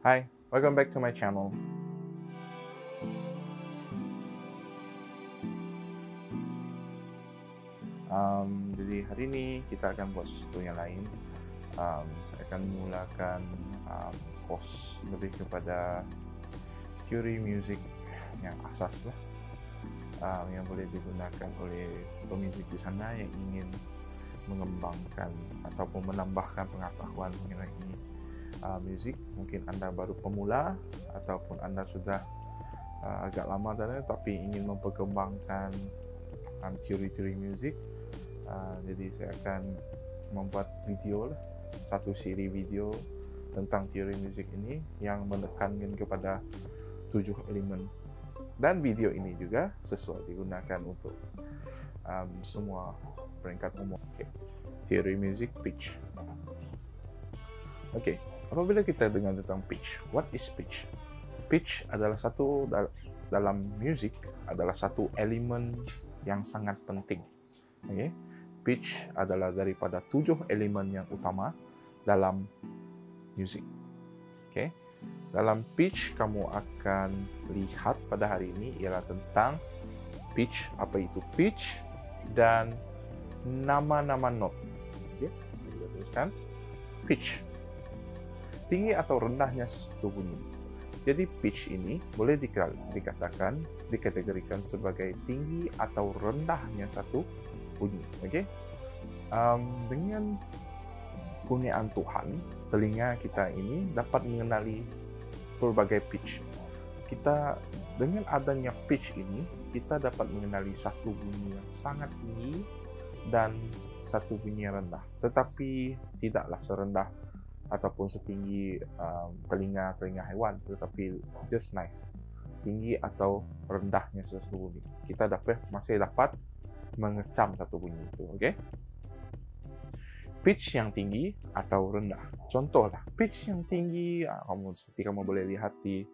Hi, welcome back to my channel. Jadi hari ini kita akan buat sesuatu yang lain. Saya akan memulakan course lebih kepada teori musik yang asas lah, yang boleh digunakan oleh pemuzik di sana yang ingin mengembangkan ataupun menambahkan pengetahuan mengenai musik. Mungkin Anda baru pemula ataupun Anda sudah agak lama dalam tapi ingin memperkembangkan teori-teori musik. Jadi saya akan membuat video lah, satu siri video tentang teori musik ini yang menekankan kepada 7 elemen. Dan video ini juga sesuai digunakan untuk semua peringkat umum. Teori musik pitch. Apabila kita dengar tentang pitch, what is pitch? Pitch adalah dalam musik adalah satu elemen yang sangat penting. Pitch adalah daripada 7 elemen yang utama dalam musik. Dalam pitch kamu akan lihat pada hari ini ialah tentang pitch, apa itu pitch dan nama-nama not. Kita tuliskan pitch. Tinggi atau rendahnya suatu bunyi. Jadi pitch ini boleh dikategorikan sebagai tinggi atau rendahnya satu bunyi. Dengan kurniaan Tuhan, telinga kita ini dapat mengenali berbagai pitch. Dengan adanya pitch ini, kita dapat mengenali satu bunyi yang sangat tinggi dan satu bunyi yang rendah. Tetapi tidaklah serendah ataupun setinggi telinga hewan, tetapi just nice, tinggi atau rendahnya satu bunyi. Kita masih dapat mengecam satu bunyi itu. Pitch yang tinggi atau rendah. Contohlah, pitch yang tinggi, seperti kamu boleh lihat di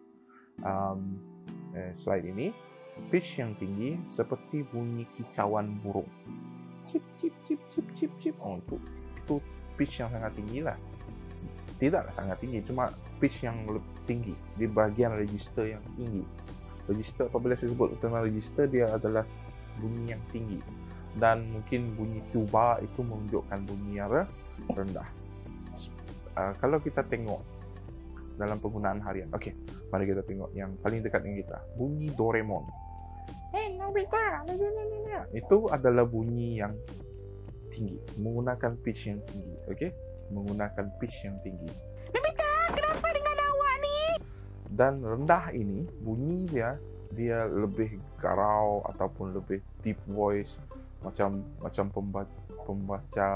slide ini. Pitch yang tinggi seperti bunyi kicauan burung. Cip cip cip cip cip cip. Itu pitch yang sangat tinggi lah. Tidaklah sangat tinggi, cuma pitch yang lebih tinggi di bagian register yang tinggi. Register, apabila saya sebut tentang register, dia adalah bunyi yang tinggi, dan mungkin bunyi tuba itu menunjukkan bunyi yang rendah. Kalau kita tengok dalam penggunaan harian, mari kita tengok yang paling dekat dengan kita, bunyi Doraemon. Nobita, itu adalah bunyi yang tinggi, menggunakan pitch yang tinggi. Menggunakan pitch yang tinggi. Nobita, kenapa dengan awak nih? Dan rendah ini bunyi dia lebih garau ataupun lebih deep voice, macam pembaca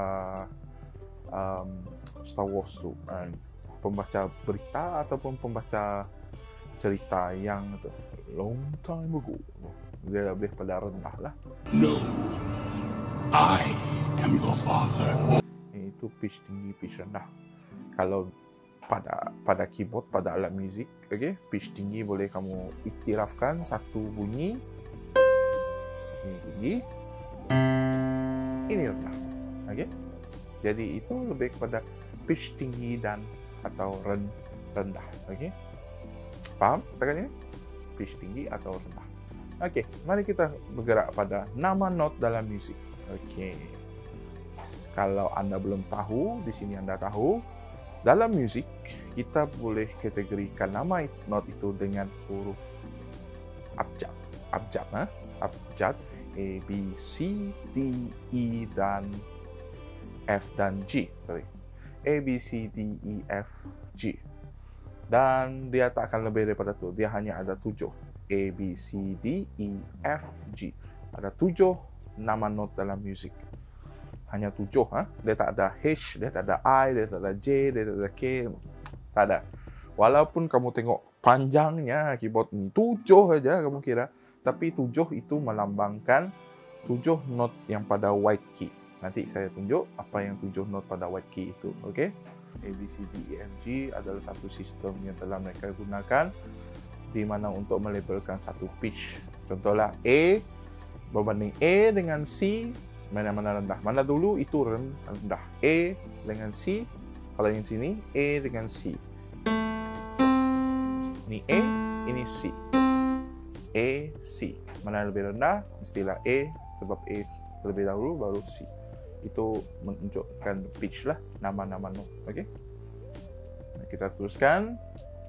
Star Wars tu, pembaca berita ataupun pembaca cerita yang long time ago. Dia lebih pada rendah lah. No, I am your father. Itu pitch tinggi, pitch rendah. Kalau pada keyboard, pada alat muzik, pitch tinggi boleh kamu iktirafkan satu bunyi. Ini tinggi, ini rendah. Jadi itu lebih kepada pitch tinggi dan atau rendah. Paham setakat ini? Pitch tinggi atau rendah. Mari kita bergerak pada nama not dalam muzik. Kalau Anda belum tahu, di sini Anda tahu. Dalam musik, kita boleh kategorikan nama not itu dengan huruf abjad. Abjad A, B, C, D, E, dan F dan G. A, B, C, D, E, F, G. Dan dia tak akan lebih daripada itu. Dia hanya ada 7. A, B, C, D, E, F, G. Ada 7 nama not dalam musik. Hanya 7. Dia tak ada H, dia tak ada I, dia tak ada J, dia tak ada K. Tak ada. Walaupun kamu tengok panjangnya keyboard ini, 7 saja kamu kira. Tapi 7 itu melambangkan 7 not yang pada white key. Nanti saya tunjuk apa yang 7 not pada white key itu. A, B, C, D, E, F, G adalah satu sistem yang telah mereka gunakan di mana untuk melabelkan satu pitch. Contohlah A berbanding A dengan C, mana rendah. Mana dulu itu rendah. A dengan C, kalau yang sini A dengan C. Ini A, ini C. A, C. Mana yang lebih rendah, mestilah A, sebab A terlebih dahulu, baru C. Itu menunjukkan pitch lah, nama-nama note. Okey. Kita teruskan.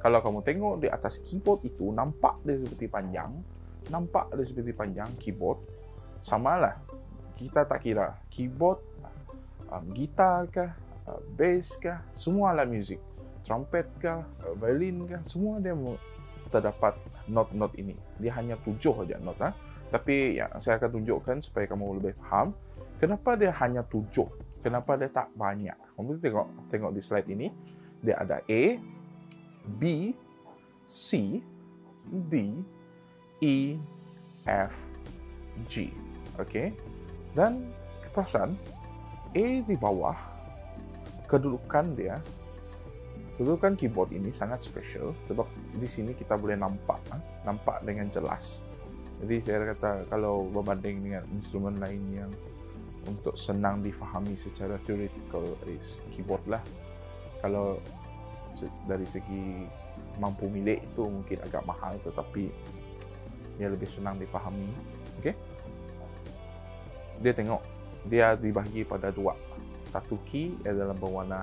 Kalau kamu tengok di atas keyboard itu, nampak dia seperti panjang. Keyboard. Samalah. Kita tak kira keyboard, gitar kah, bass kah, semua alat muzik. Trumpet kah, violin kah, semua dia terdapat not ini. Dia hanya 7 saja not. Tapi ya, saya akan tunjukkan supaya kamu lebih faham kenapa dia hanya 7. Kenapa dia tak banyak. Kamu tengok di slide ini. Dia ada A, B, C, D, E, F, G. Okey. Dan perasan A di bawah, kedudukan keyboard ini sangat special sebab di sini kita boleh nampak dengan jelas. Jadi saya kata kalau berbanding dengan instrumen lain yang untuk senang difahami secara theoretical is keyboard lah. Kalau dari segi mampu milik itu mungkin agak mahal, tetapi dia lebih senang difahami. Okey. Dia dibahagi pada 2. Satu key adalah berwarna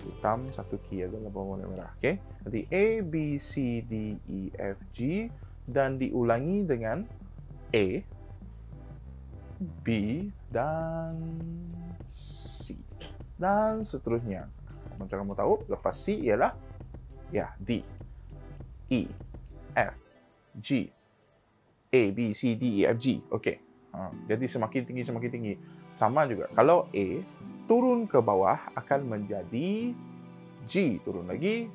hitam, satu key adalah berwarna merah. Okey. Jadi A, B, C, D, E, F, G dan diulangi dengan A, B dan C dan seterusnya. Macam kamu tahu, lepas C ialah D, E, F, G, A, B, C, D, E, F, G. Okey. Jadi semakin tinggi. Sama juga. Kalau A turun ke bawah akan menjadi G, turun lagi,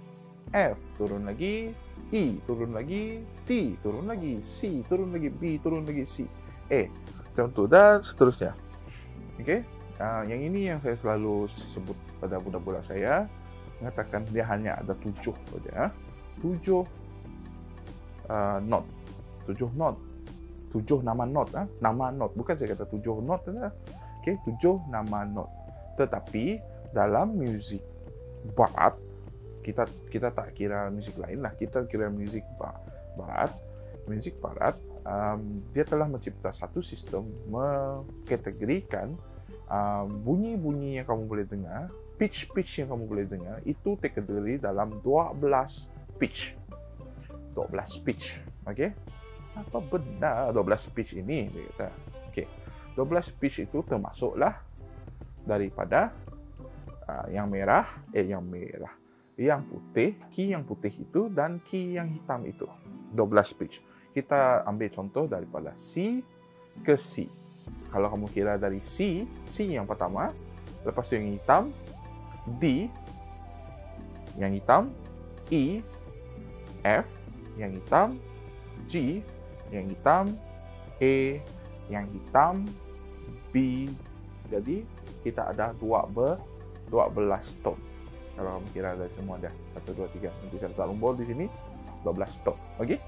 F, turun lagi, E, turun lagi, T, turun lagi, C, turun lagi, B, turun lagi, C, A. Contoh dan seterusnya. Okey. Yang ini yang saya selalu sebut pada budak-budak saya, mengatakan dia hanya ada 7 saja. 7 not. 7 not. 7 nama not. Nama not. Bukan saya kata 7 not. Okey, 7 nama not. Tetapi dalam muzik barat, kita tak kira muzik lain lah. Kita kira muzik barat. Muzik barat, dia telah mencipta satu sistem mengkategorikan bunyi-bunyi yang kamu boleh dengar, pitch yang kamu boleh dengar, itu terkategori dalam 12 pitch. 12 pitch. Okey. Apa benar 12 pitch ini? Dia kata. Okey. 12 pitch itu termasuklah daripada yang putih, key yang putih itu dan key yang hitam itu. 12 pitch. Kita ambil contoh daripada C ke C. Kalau kamu kira dari C yang pertama, lepas itu yang hitam, D yang hitam, E, F yang hitam, G yang hitam, A yang hitam, B. Jadi kita ada 12 tone. Kalau kamu kira dari semua dah 1, 2, 3. Nanti saya letak nombor di sini 12 tone. Okey.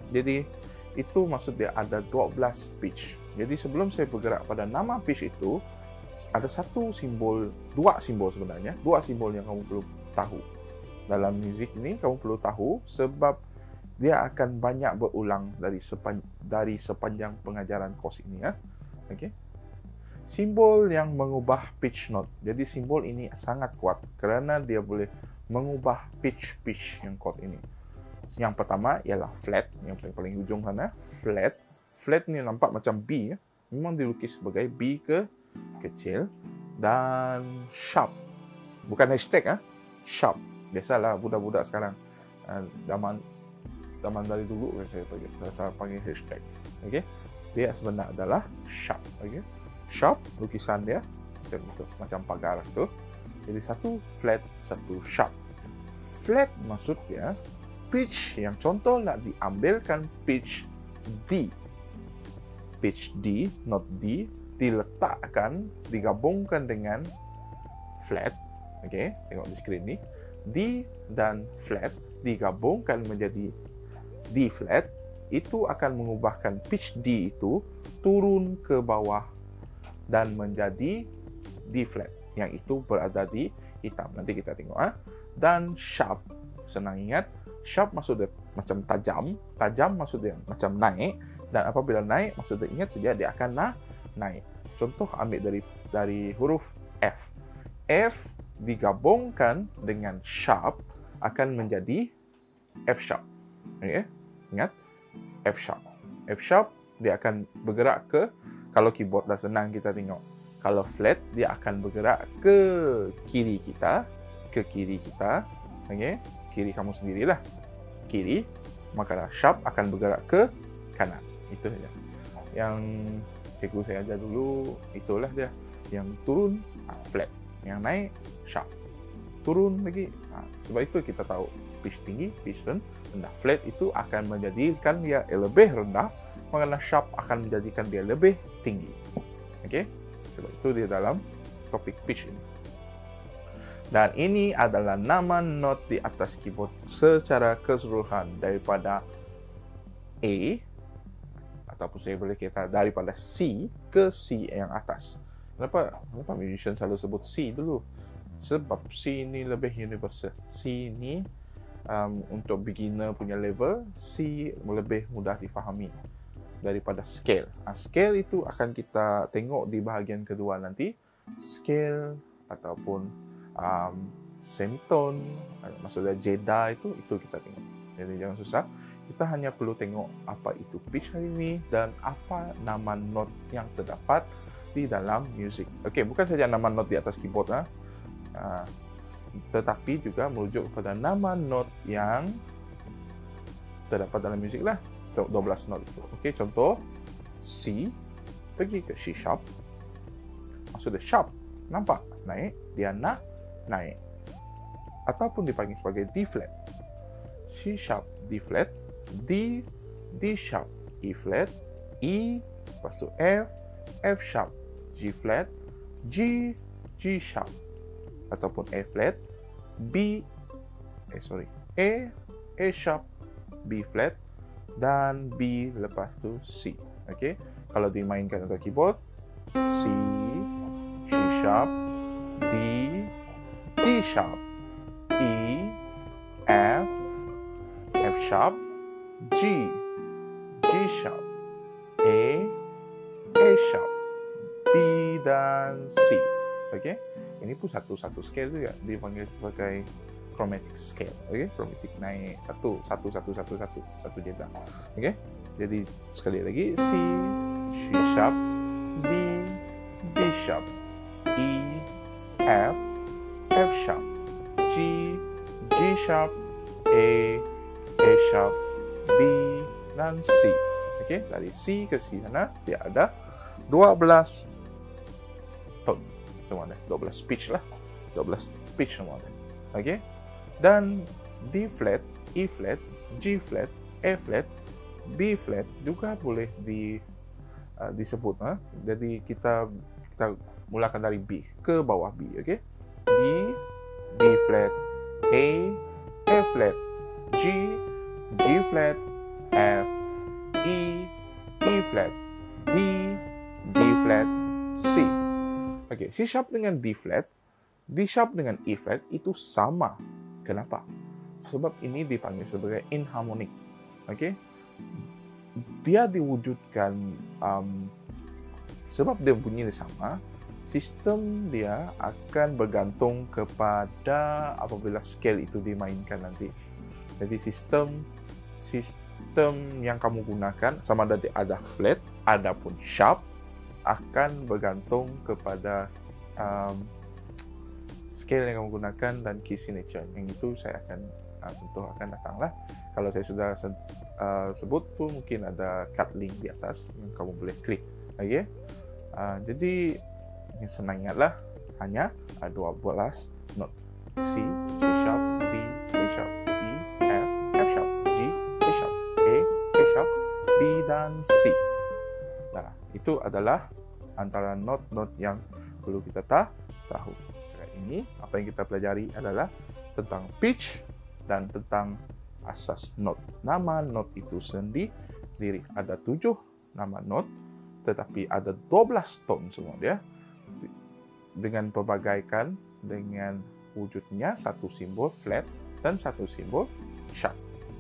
Jadi itu maksud dia ada 12 pitch. Jadi sebelum saya bergerak pada nama pitch itu, ada dua simbol sebenarnya. Dua simbol yang kamu perlu tahu. Dalam muzik ini kamu perlu tahu sebab dia akan banyak berulang dari sepanjang pengajaran kos ini. Okey. Simbol yang mengubah pitch note. Jadi simbol ini sangat kuat kerana dia boleh mengubah pitch yang chord ini. Yang pertama ialah flat, yang paling hujung sana, flat. Flat ni nampak macam B, memang dilukis sebagai B kecil, dan sharp. Bukan hashtag, sharp. Biasalah budak-budak sekarang, zaman dari dulu saya panggil hashtag. Okey, dia sebenarnya adalah sharp. Okey, sharp lukisan dia macam itu, macam pagar tu. Jadi satu flat, satu sharp. Flat maksudnya pitch yang contoh nak diambilkan pitch D. Pitch D, not D, diletakkan, digabungkan dengan flat. Okey, tengok di skrin ni. D dan flat digabungkan menjadi D flat. Itu akan mengubahkan pitch D itu turun ke bawah dan menjadi D flat. Yang itu berada di hitam. Nanti kita tengok. Dan sharp. senang ingat, sharp maksudnya macam tajam, tajam maksudnya macam naik, dan apabila naik maksudnya ingat dia akan naik. Contoh ambil dari huruf F. F digabungkan dengan sharp akan menjadi F sharp. Okay? Ingat, F sharp. F sharp dia akan bergerak ke, kalau keyboard dah senang kita tengok. Kalau flat dia akan bergerak ke kiri kita, okay? Kiri kamu sendirilah. Kiri, maka sharp akan bergerak ke kanan. Itu saja. Yang cikgu saya ajar dulu, itulah dia. Yang turun, flat. Yang naik, sharp. Turun lagi. Sebab itu kita tahu pitch tinggi, pitch rendah. Flat itu akan menjadikan dia lebih rendah, maka sharp akan menjadikan dia lebih tinggi. Okey? Sebab itu dia dalam topik pitch ini. Dan ini adalah nama not di atas keyboard secara keseluruhan daripada A, ataupun saya boleh kata daripada C ke C yang atas. Kenapa musician selalu sebut C dulu? Sebab C ini lebih universal. C ini untuk beginner punya level, C lebih mudah difahami daripada scale. Scale itu akan kita tengok di bahagian kedua nanti. Scale ataupun semitone, maksudnya jeda itu kita tengok. Jadi jangan susah. Kita hanya perlu tengok apa itu pitch hari ini dan apa nama not yang terdapat di dalam music. Okey, bukan saja nama not di atas keyboard tetapi juga merujuk kepada nama not yang terdapat dalam music lah. 12 not itu. Okey, contoh C pergi ke C sharp. Maksudnya sharp, nampak naik, dia naik. Ataupun dipanggil sebagai D flat. C sharp, D flat, D sharp, E flat, E, lepas tu F sharp, G flat, G sharp, ataupun A flat, A sharp, B flat, dan B lepas tu C. Okey, kalau dimainkan untuk keyboard, C sharp, D sharp, E, F sharp, G sharp, A sharp, B dan C. Okey, ini pun satu scale juga dipanggil sebagai chromatic scale. Okey, chromatic naik satu jeda. Okey, jadi sekali lagi C sharp, D sharp, E, F sharp, G sharp, A sharp, B dan C. Okey, dari C ke C sana dia ada 12 tone semua ada. 12 pitch lah. 12 pitch semua ada. Okey. Dan D flat, E flat, G flat, A flat, B flat juga boleh disebut. Jadi kita mulakan dari B ke bawah B. Okey. D flat, A flat, G flat, F, E flat, D flat, C. Okey, C sharp dengan D flat, D sharp dengan E flat itu sama. Kenapa? Sebab ini dipanggil sebagai inharmonic. Okey. Dia diwujudkan sebab dia bunyi sama, sistem dia akan bergantung kepada apabila scale itu dimainkan nanti. Jadi sistem yang kamu gunakan sama ada flat, ada pun sharp, akan bergantung kepada scale yang kamu gunakan dan key signature. Yang itu saya akan tentu akan datanglah. Kalau saya sudah sebut tu mungkin ada cut link di atas yang kamu boleh klik. Okey. Jadi yang senang ingatlah hanya 12 not. C sharp, D sharp, E, F sharp, G sharp, A sharp, B dan C. Nah, itu adalah antara not-not yang perlu kita tahu. Ini apa yang kita pelajari adalah tentang pitch dan tentang asas not. Nama not itu sendiri ada 7 nama not, tetapi ada 12 tone semua dia dengan pelbagaikan dengan wujudnya satu simbol flat, dan satu simbol shark.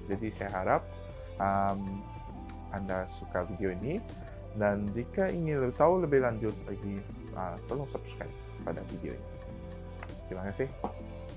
Jadi saya harap Anda suka video ini, dan jika ingin tahu lebih lanjut lagi, tolong subscribe pada video ini. Terima kasih.